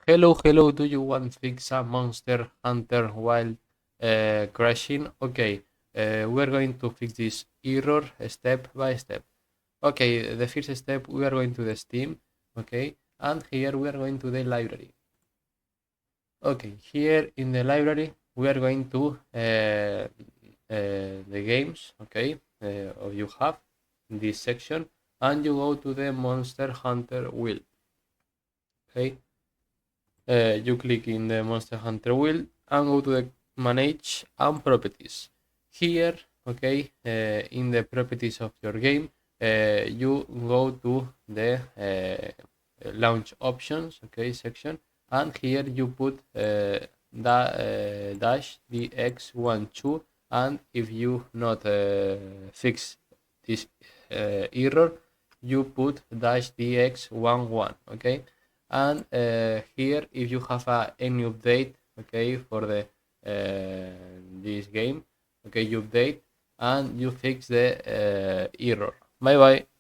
Hello, do you want to fix a monster hunter while crashing? Okay, we're going to fix this error step by step. Okay, the first step, we are going to the Steam, okay, and here we are going to the library. Okay, here in the library, we are going to the games, okay, you have in this section, and you go to the Monster Hunter wheel, okay. You click in the Monster Hunter wheel and go to the manage and properties. Here, okay, in the properties of your game, you go to the launch options, okay, section, and here you put dash dx12, and if you not fix this error, you put dash dx11, okay. And here, if you have any update, okay, for the this game, okay, you update and you fix the error. Bye bye.